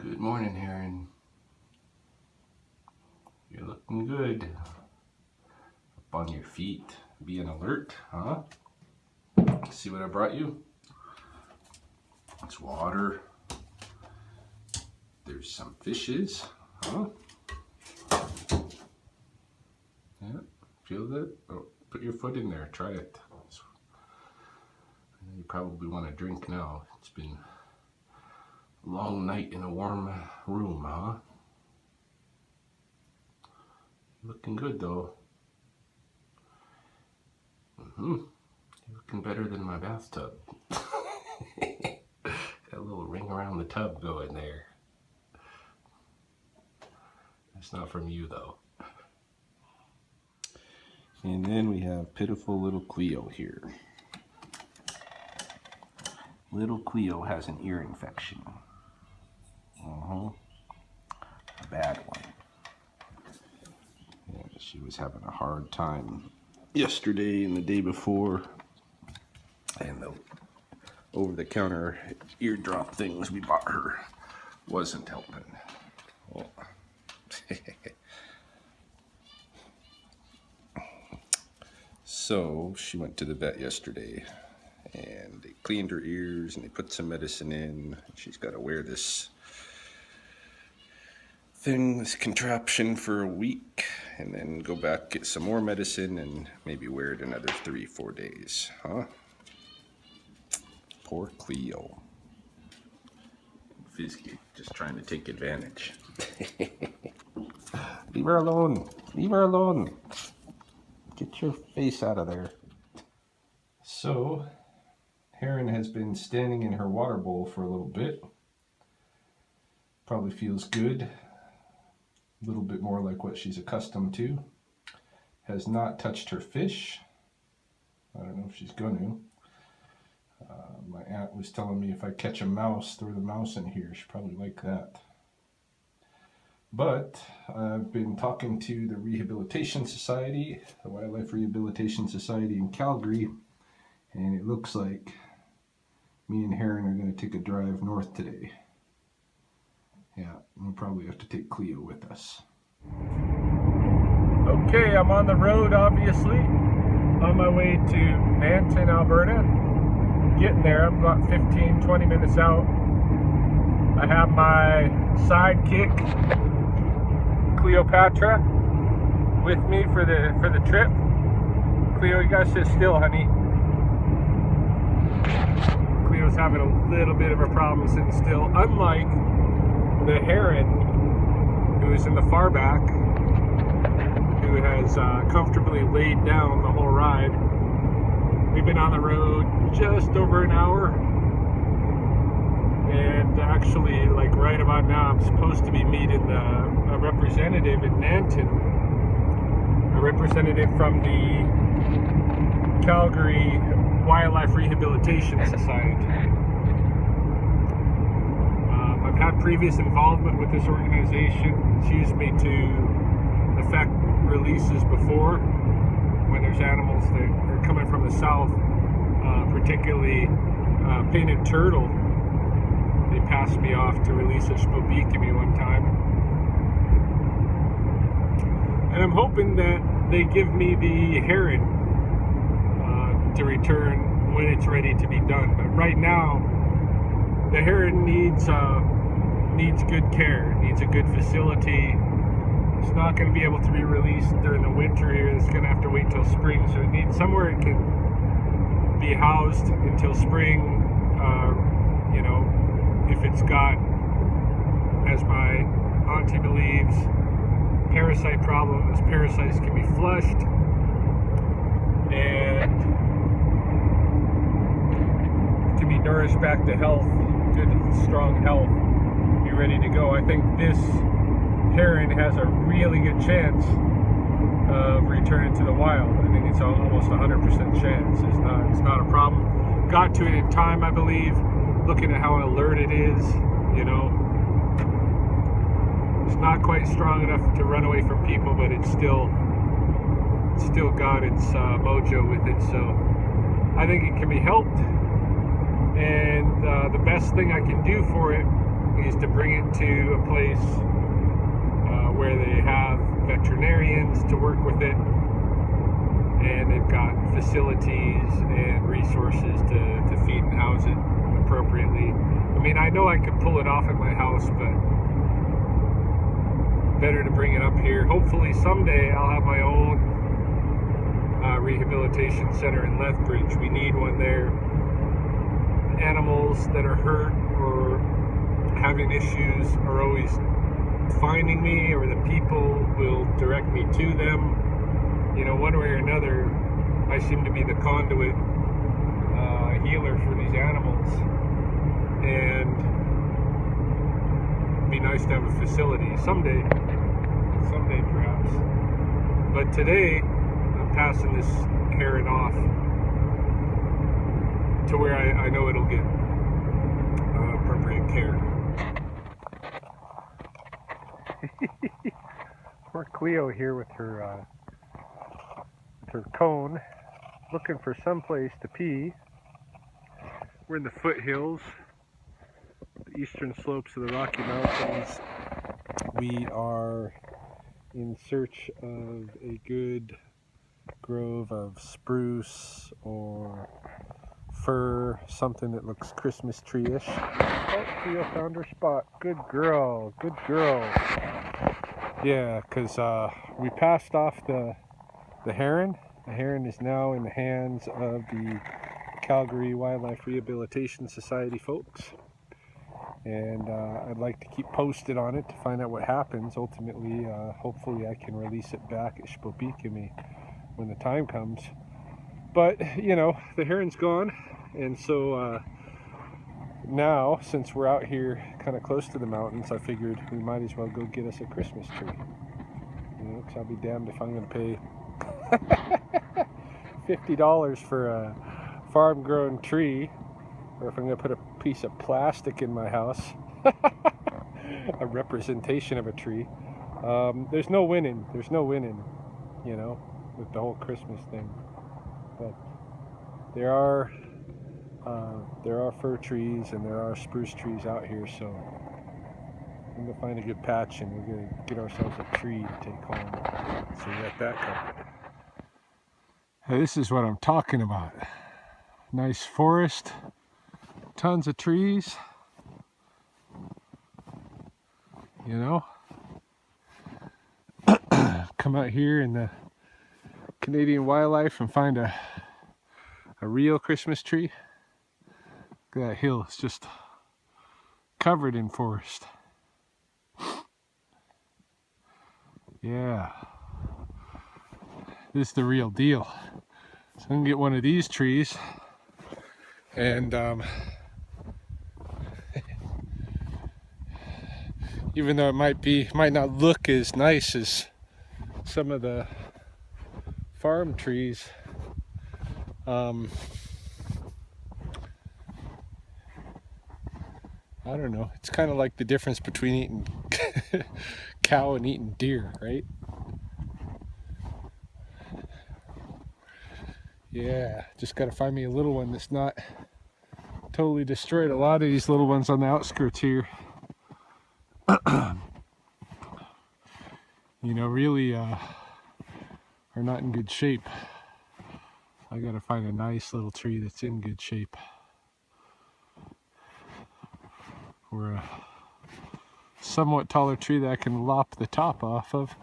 Good morning, Heron. You're looking good. Up on your feet, being alert, huh? See what I brought you? It's water. There's some fishes, huh? Yeah, feel that? Oh, put your foot in there, try it. You probably want to drink now. It's been a long night in a warm room, huh? Looking good though. You're looking better than my bathtub. Got a little ring around the tub going there. That's not from you though. And then we have pitiful little Cleo here. Little Cleo has an ear infection. A bad one. Yeah, she was having a hard time yesterday and the day before. And the over-the-counter eardrop things we bought her wasn't helping. Well, so she went to the vet yesterday and they cleaned her ears and they put some medicine in. She's got to wear this thing, this contraption for a week and then go back, get some more medicine and maybe wear it another 3-4 days, huh? Poor Cleo. Fizzy, just trying to take advantage. Leave her alone. Leave her alone. Get your face out of there. So, Heron has been standing in her water bowl for a little bit. Probably feels good. A little bit more like what she's accustomed to. Has not touched her fish. I don't know if she's going to. My aunt was telling me if I catch a mouse, throw the mouse in here. She'd probably like that. But I've been talking to the Rehabilitation Society, the Wildlife Rehabilitation Society in Calgary, and it looks like me and Heron are going to take a drive north today. Yeah, we'll probably have to take Cleo with us. Okay, I'm on the road, obviously, on my way to Nanton, Alberta. Getting there, I'm about 15-20 minutes out. I have my sidekick, Cleopatra, with me for the trip. Cleo, you gotta sit still, honey. Cleo's having a little bit of a problem sitting still, unlike the Heron, who is in the far back, who has comfortably laid down the whole ride. We've been on the road just over an hour, and actually, like right about now, I'm supposed to be meeting a representative in Nanton, a representative from the Calgary Wildlife Rehabilitation Society. I've had previous involvement with this organization. It's used me to effect releases before when there's animals that are coming from the south, particularly painted turtle. They passed me off to release a spobekimi one time. And I'm hoping that they give me the heron to return when it's ready to be done. But right now, the heron needs good care, needs a good facility. It's not going to be able to be released during the winter here. It's going to have to wait till spring. So it needs somewhere it can be housed until spring. You know, if it's got, as my auntie believes, parasite problem, those parasites can be flushed and can be nourished back to health, good, strong health, be ready to go. I think this Heron has a really good chance of returning to the wild. I think it's almost 100% chance. It's not a problem. Got to it in time, I believe. Looking at how alert it is, you know, it's not quite strong enough to run away from people, but it's still got its mojo with it. So I think it can be helped, and the best thing I can do for it is to bring it to a place where they have veterinarians to work with it, and they've got facilities and resources to feed and house it appropriately. I mean, I know I could pull it off at my house, but better to bring it up here. Hopefully someday I'll have my own rehabilitation center in Lethbridge. We need one there. Animals that are hurt or having issues are always finding me, or the people will direct me to them. You know, one way or another, I seem to be the conduit healer for these animals, and it'd be nice to have a facility someday perhaps. But today, I'm passing this Heron off to where I know it'll get appropriate care. Poor Cleo here with her cone, looking for some place to pee. We're in the foothills, the eastern slopes of the Rocky Mountains. We are in search of a good grove of spruce or fir, something that looks Christmas tree-ish. Oh, Cleo found her spot. Good girl, good girl. Yeah, because we passed off the heron. The heron is now in the hands of the Calgary Wildlife Rehabilitation Society folks, and I'd like to keep posted on it to find out what happens. Ultimately, hopefully I can release it back at Shpopikami when the time comes. But you know, the heron's gone, and so now, since we're out here kind of close to the mountains, I figured we might as well go get us a Christmas tree. You know, because I'll be damned if I'm going to pay $50 for a farm-grown tree, or if I'm going to put a piece of plastic in my house, a representation of a tree. There's no winning. There's no winning, you know, with the whole Christmas thing. But there are fir trees and there are spruce trees out here, so I'm going to find a good patch and we're going to get ourselves a tree to take home. So we got that covered. Hey, this is what I'm talking about. Nice forest, tons of trees, you know. Come out here in the Canadian wildlife and find a real Christmas tree. Look at that hill, it's just covered in forest. Yeah, this is the real deal. So I'm gonna get one of these trees, and even though it might not look as nice as some of the farm trees, I don't know, it's kind of like the difference between eating cow and eating deer, right? Yeah, just gotta find me a little one that's not totally destroyed. A lot of these little ones on the outskirts here, you know, really are not in good shape. I gotta find a nice little tree that's in good shape, or a somewhat taller tree that I can lop the top off of.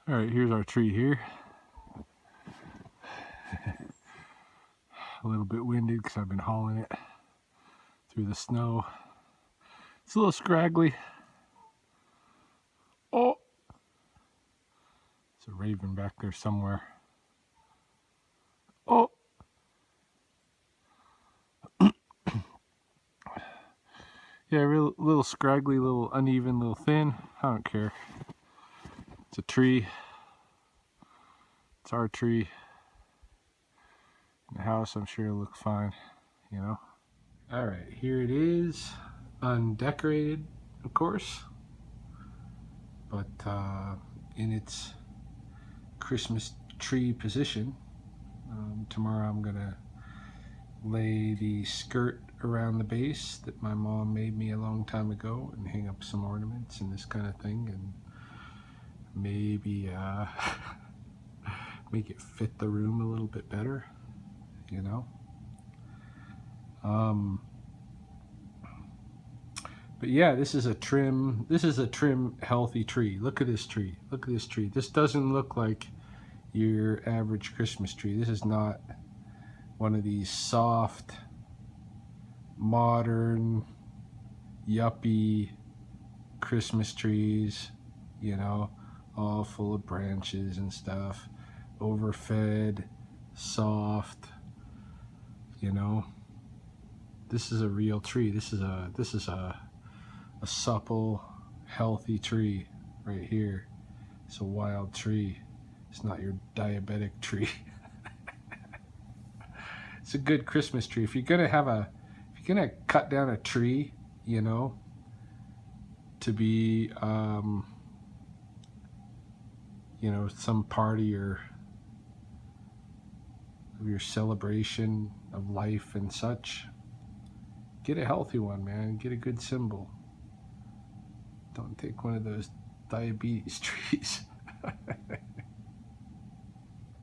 Alright, here's our tree here. A little bit winded because I've been hauling it through the snow. It's a little scraggly. Oh! There's a raven back there somewhere. Oh! Yeah, real little scraggly, little uneven, little thin. I don't care. It's a tree. It's our tree. In the house, I'm sure it'll look fine, you know. Alright, here it is. Undecorated, of course. But in its Christmas tree position. Tomorrow I'm gonna lay the skirt around the base that my mom made me a long time ago and hang up some ornaments and this kind of thing, and maybe make it fit the room a little bit better, you know. But yeah, this is a trim healthy tree. Look at this tree. Look at this tree. This doesn't look like your average Christmas tree. This is not one of these soft, modern, yuppie Christmas trees, you know, all full of branches and stuff, overfed, soft, you know. This is a real tree. This is a supple, healthy tree right here. It's a wild tree. It's not your diabetic tree. It's a good Christmas tree. If you're gonna cut down a tree, you know, to be you know, some part of your celebration of life and such, get a healthy one, man. Get a good symbol. Don't take one of those diabetes trees.